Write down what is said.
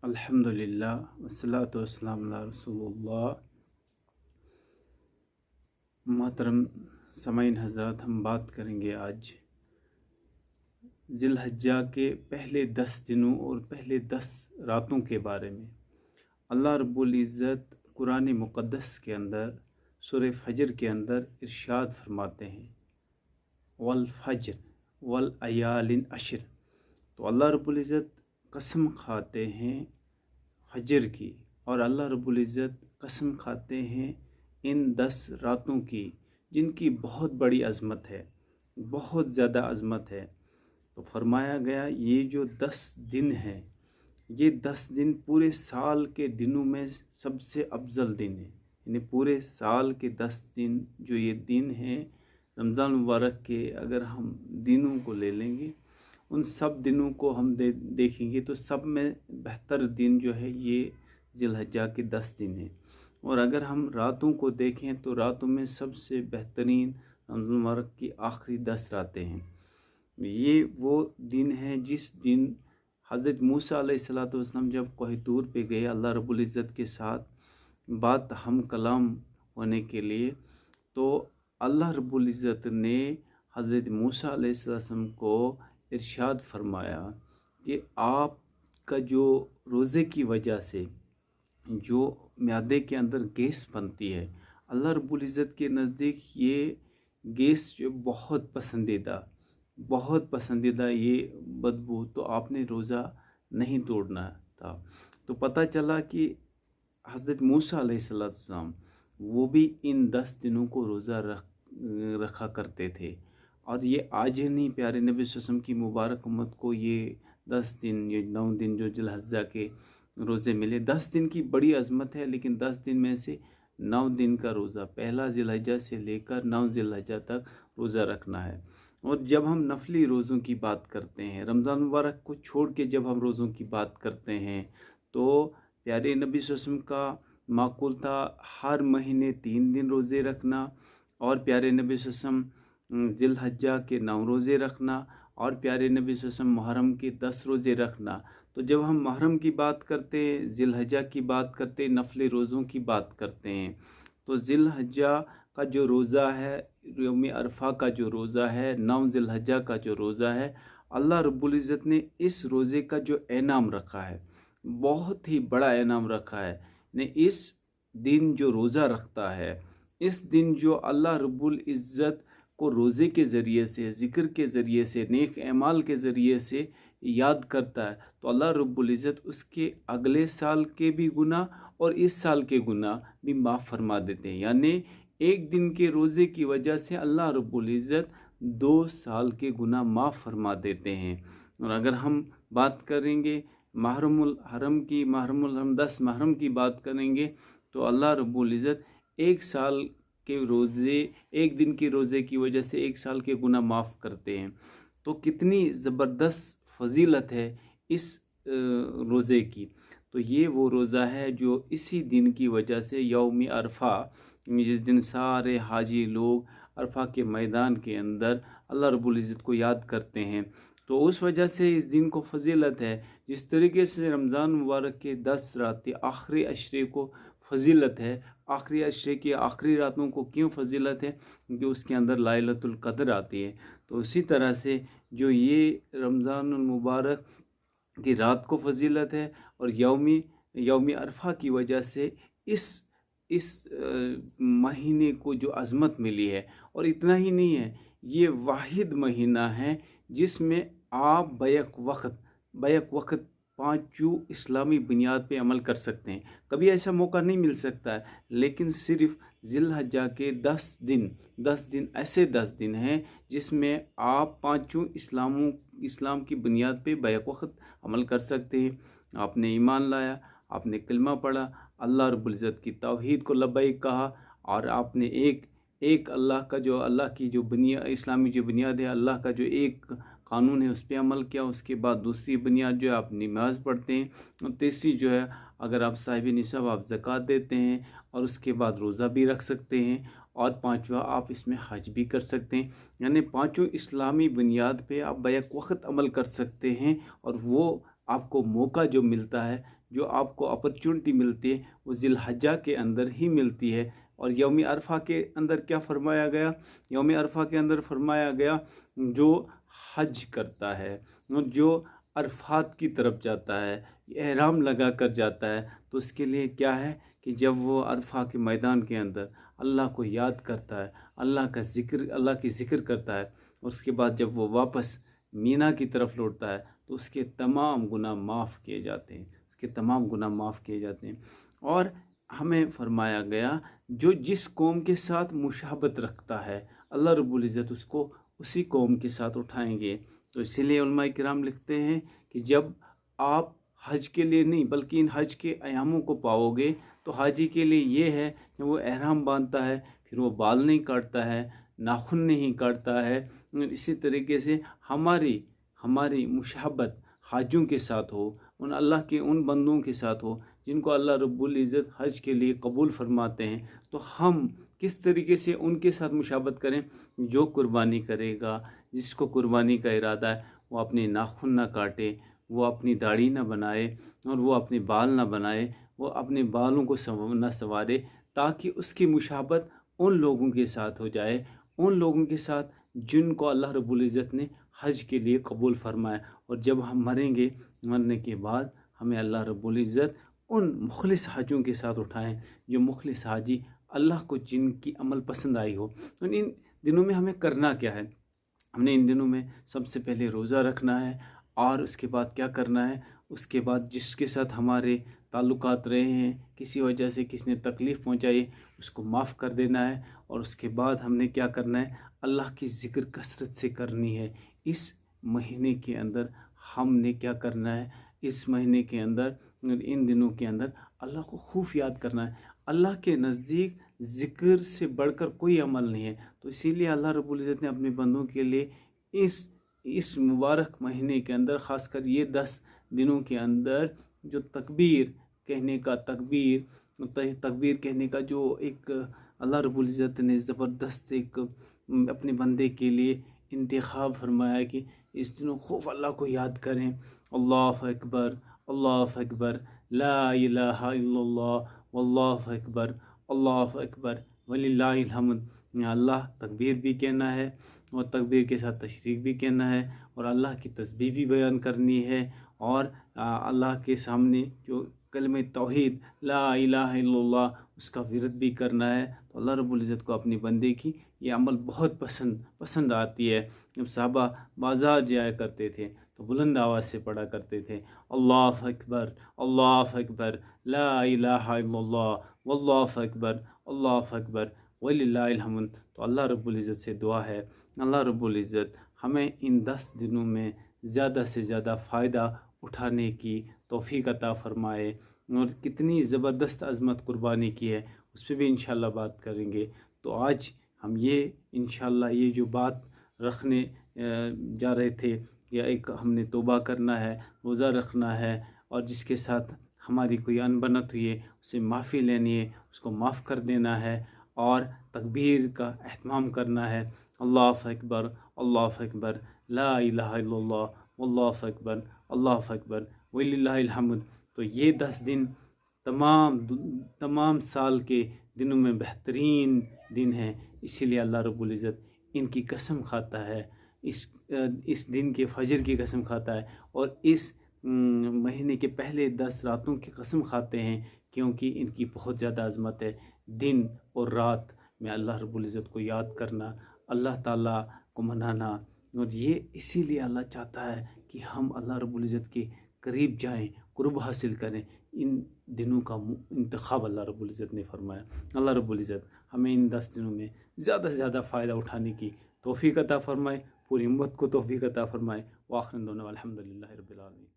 अल्हम्दुलिल्लाह वस्सलातु वस्सलामु अला रसूलुल्लाह। मोहतरम समाइन हज़रात, हम बात करेंगे आज ज़िलहज्जा के पहले 10 दिनों और पहले 10 रातों के बारे में। अल्लाह रब्बुल इज़्ज़त कुरान मुक़द्दस के अंदर सूरह फजर के अंदर इरशाद फरमाते हैं, वल फज्र वल अयालिन अश्र। तो अल्लाह रब्बुल इज़्ज़त कसम खाते हैं फजर की, और अल्लाह रब्बुल इज़्ज़त कसम खाते हैं इन 10 रातों की जिनकी बहुत बड़ी अज़मत है, बहुत ज़्यादा अज़मत है। तो फरमाया गया ये जो 10 दिन हैं, ये 10 दिन पूरे साल के दिनों में सबसे अफजल दिन है। यानी पूरे साल के 10 दिन जो ये दिन हैं रमज़ान मुबारक के, अगर हम दिनों को ले लेंगे, उन सब दिनों को हम देखेंगे तो सब में बेहतर दिन जो है ये ज़िलहज्जा के 10 दिन हैं। और अगर हम रातों को देखें तो रातों में सबसे बेहतरीन रमज़ान मुबारक की आखिरी 10 रातें हैं। ये वो दिन है जिस दिन हज़रत मूसा अलैहिस्सलाम जब कोह तूर पे गए अल्लाह रब्बुल इज़्ज़त के साथ बात हम कलाम होने के लिए, तो अल्लाह रब्बुल इज़्ज़त ने हज़रत मूसा अलैहिस्सलाम को इरशाद फरमाया कि आपका जो रोज़े की वजह से जो म्यादे के अंदर गैस बनती है, अल्लाह रब्बुल इज़्ज़त के नज़दीक ये गैस जो बहुत पसंदीदा ये बदबू, तो आपने रोज़ा नहीं तोड़ना था। तो पता चला कि हज़रत मूसा अलैहिस्सलाम वो भी इन 10 दिनों को रोज़ा रखा करते थे। और ये आज ही नहीं, प्यारे नबी सल्लल्लाहु अलैहि वसल्लम की मुबारक उम्मत को ये 10 दिन, ये 9 दिन जो ज़िलहज्जा के रोज़े मिले। 10 दिन की बड़ी अज़मत है, लेकिन 10 दिन में से 9 दिन का रोज़ा, पहला ज़िलहज्जा से लेकर 9 ज़िलहज्जा तक रोज़ा रखना है। और जब हम नफली रोज़ों की बात करते हैं, रमज़ान मुबारक को छोड़ के जब हम रोज़ों की बात करते हैं, तो प्यारे नबी सल्लल्लाहु अलैहि वसल्लम का माकूल था हर महीने 3 दिन रोज़े रखना, और प्यारे नबी सल्लल्लाहु अलैहि वसल्लम ज़िलहज्जा के 9 रोज़े रखना, और प्यारे नबी सल्लल्लाहु अलैहि वसल्लम मुहर्रम के 10 रोज़े रखना। तो जब हम मुहर्रम की बात करते हैं, ज़िलहज्जा की बात करते हैं, नफली रोज़ों की बात करते हैं, तो ज़िलहज्जा का जो रोज़ा है, यौम अरफा का जो रोज़ा है, 9 ज़िलहज्जा का जो रोज़ा है, अल्लाह रब्बुल इज़्ज़त ने इस रोज़े का जो इनाम रखा है, बहुत ही बड़ा इनाम रखा है ने। इस दिन जो रोज़ा रखता है, इस दिन जो अल्लाह रब्बुल इज़्ज़त को रोज़े के ज़रिए से, ज़िक्र के ज़रिए से, नेक अमाल के ज़रिए से याद करता है, तो अल्लाह रब्बुल इज़्ज़त उसके अगले साल के भी गुनाह और इस साल के गुनाह भी माफ़ फरमा देते हैं। यानी एक दिन के रोज़े की वजह से अल्लाह रब्बुल इज़्ज़त 2 साल के गुनाह माफ़ फरमा देते हैं। और अगर हम बात करेंगे महरमुल हरम की, महरमुल हरम 10 महरम की बात करेंगे, तो अल्लाह रब्बुल इज़्ज़त एक साल के रोज़े, एक दिन के रोज़े की वजह से एक साल के गुनाह माफ़ करते हैं। तो कितनी ज़बरदस्त फजीलत है इस रोज़े की। तो ये वो रोज़ा है जो इसी दिन की वजह से यौम अरफा, जिस दिन सारे हाजी लोग अरफा के मैदान के अंदर अल्लाह रब्बुल इज़्ज़त को याद करते हैं, तो उस वजह से इस दिन को फजीलत है। जिस तरीके से रमज़ान मुबारक के 10 रातें आखिरी अशरे को फजीलत है, आखिरी अशरे की आखिरी रातों को क्यों फजीलत है? क्योंकि उसके अंदर लाइलतुल क़द्र आती है। तो उसी तरह से जो ये रमज़ानुल मुबारक की रात को फजीलत है, और यौम अरफा की वजह से इस महीने को जो अज़मत मिली है। और इतना ही नहीं है, ये वाहिद महीना है जिसमें आप बैक वक्त 5 इस्लामी बुनियाद पे अमल कर सकते हैं। कभी ऐसा मौका नहीं मिल सकता है, लेकिन सिर्फ ज़िलहज्जा के 10 दिन ऐसे 10 दिन हैं जिसमें आप 5 इस्लाम की बुनियाद पे बैक वक्त अमल कर सकते हैं। आपने ईमान लाया, आपने कलमा पढ़ा, अल्लाह रब्बुल इज़्ज़त की तौहीद को लब्बैक कहा, और आपने एक अल्लाह की जो बुनियाद, इस्लामी जो बुनियाद है, अल्लाह का जो एक कानून है उस पर अमल किया। उसके बाद दूसरी बुनियाद जो है आप नमाज़ पढ़ते हैं, और तीसरी जो है अगर आप साहिब निसाब आप ज़कात देते हैं, और उसके बाद रोज़ा भी रख सकते हैं, और 5वां आप इसमें हज भी कर सकते हैं। यानी 5 इस्लामी बुनियाद पे आप बैक वक्त अमल कर सकते हैं, और वो आपको मौका जो मिलता है जो आपको अपॉर्चुनिटी मिलती है वो ज़िलहज्जा के अंदर ही मिलती है। और यौम अरफा के अंदर क्या फरमाया गया? यौम अरफा के अंदर फरमाया गया जो हज करता है, जो अरफात की तरफ जाता है, एहराम लगा कर जाता है, तो उसके लिए क्या है कि जब वो अरफा के मैदान के अंदर अल्लाह को याद करता है, अल्लाह की ज़िक्र करता है, उसके बाद जब वो वापस मीना की तरफ लौटता है तो उसके तमाम गुनाह माफ़ किए जाते हैं, उसके तमाम गुनाह माफ़ किए जाते हैं। और हमें फरमाया गया जो जिस कौम के साथ मुशाबत रखता है अल्लाह रब्बुल इज़्ज़त उसको उसी कौम के साथ उठाएंगे। तो इसीलिए उलमा किराम लिखते हैं कि जब आप हज के लिए नहीं बल्कि इन हज के अयामों को पाओगे तो हाजी के लिए ये है कि वो एहराम बांधता है, फिर वो बाल नहीं काटता है, नाखून नहीं काटता है। इसी तरीके से हमारी हमारी मुशाबत हाजों के साथ हो, उन अल्लाह के उन बंदों के साथ हो जिनको अल्लाह रब्बुल इज़्ज़त हज के लिए कबूल फरमाते हैं। तो हम किस तरीके से उनके साथ मुशाबत करें? जो कुर्बानी करेगा, जिसको कुर्बानी का इरादा है, वो अपने नाखून ना काटे, वो अपनी दाढ़ी ना बनाए और वो अपने बाल ना बनाए, वो अपने बालों को ना संवारे, ताकि उसकी मुशाबत उन लोगों के साथ हो जाए, उन लोगों के साथ जिनको अल्लाह रब्बुल इज़्ज़त ने हज के लिए कबूल फरमाया। और जब हम मरेंगे, मरने के बाद हमें अल्लाह रब्बुल इज़्ज़त उन मुखलिस हाजियों के साथ उठाएं, जो मुखलिस हाजी अल्लाह को जिनकी अमल पसंद आई हो। तो इन दिनों में हमें करना क्या है? हमने इन दिनों में सबसे पहले रोज़ा रखना है, और उसके बाद क्या करना है? उसके बाद जिसके साथ हमारे ताल्लुकात रहे हैं, किसी वजह से किसी ने तकलीफ़ पहुंचाई, उसको माफ़ कर देना है। और उसके बाद हमने क्या करना है? अल्लाह की ज़िक्र कसरत से करनी है। इस महीने के अंदर हमने क्या करना है? इस महीने के अंदर, इन दिनों के अंदर अल्लाह को खूब याद करना है। अल्लाह के नज़दीक ज़िक्र से बढ़कर कोई अमल नहीं है। तो इसीलिए अल्लाह रब्बुल इज़्ज़त ने अपने बंदों के लिए इस मुबारक महीने के अंदर, ख़ासकर ये 10 दिनों के अंदर, जो तकबीर कहने का जो एक अल्लाह रब्बुल इज़्ज़त ने ज़बरदस्त एक अपने बंदे के लिए इंतखाब फरमाया कि इस दिनों खूब अल्लाह को याद करें। अल्लाहु अकबर, अल्लाहु अकबर, ला इलाहा इल्लल्लाह, वल्लाहु अकबर, अल्लाहु अकबर, वलिल्लाहिल हम्द। अल्लाह तकबीर भी कहना है और तकबीर के साथ तशरीक भी कहना है, और अल्लाह की तस्बीह भी बयान करनी है, और अल्लाह के सामने जो कलमे तौहीद ला इलाहा इल्लल्लाह उसका विरद भी करना है। तो अल्लाह रब्बुल इज़्ज़त को अपनी बंदे की ये अमल बहुत पसंद आती है। जब साहबा बाज़ार जाया करते थे तो बुलंद आवाज़ से पढ़ा करते थे, अल्लाहु अकबर, अल्लाहु अकबर, ला इलाहा इल्लल्लाह, वल्लाहु अकबर, अल्लाहु अकबर, वलिल्लाहिल हम्द। तो अल्लाह रब्बुल इज़्ज़त से दुआ है, अल्लाह रब्बुल इज़्ज़त हमें इन 10 दिनों में ज़्यादा से ज़्यादा फ़ायदा उठाने की तौफ़ीक़ अता फ़रमाए। और कितनी ज़बरदस्त अज़मत कुर्बानी की है उस पर भी इंशाअल्लाह बात करेंगे। तो आज हम ये इंशाअल्लाह ये जो बात रखने जा रहे थे, या एक हमने तौबा करना है, रोज़ा रखना है, और जिसके साथ हमारी कोई अनबनत हुई है उससे माफ़ी लेनी है, उसको माफ़ कर देना है, और तकबीर का एहतमाम करना है। अल्लाहु अकबर, अल्लाहु अकबर, ला इलाहा इल्लल्लाह, वल्लाहु अकबर, अल्लाहु अकबर, वलिल्लाहिल हम्द। तो ये 10 दिन तमाम साल के दिनों में बेहतरीन दिन हैं। इसीलिए अल्लाह रब्बुल इज़्ज़त इनकी कसम खाता है, इस दिन के फजर की कसम खाता है, और इस महीने के पहले 10 रातों की कसम खाते हैं, क्योंकि इनकी बहुत ज़्यादा अज़मत है। दिन और रात में अल्लाह रब्बुल इज़्ज़त को याद करना, अल्लाह ताला को मनाना, और ये इसीलिए अल्लाह चाहता है कि हम अल्लाह रब्बुल इज़्ज़त के करीब जाएं, कुर्ब हासिल करें। इन दिनों का इंतखाब अल्लाह रब्बुल इज़्ज़त ने फरमाया। अल्लाह रब्बुल इज़्ज़त हमें इन 10 दिनों में ज़्यादा से ज़्यादा फ़ायदा उठाने की तौफ़ीक़ अता फ़रमाए, पूरी उम्मत को तौफ़ीक़ अता फ़रमाए। व आखिर दअवाना अल्हम्दुलिल्लाहि रब्बिल आलमीन।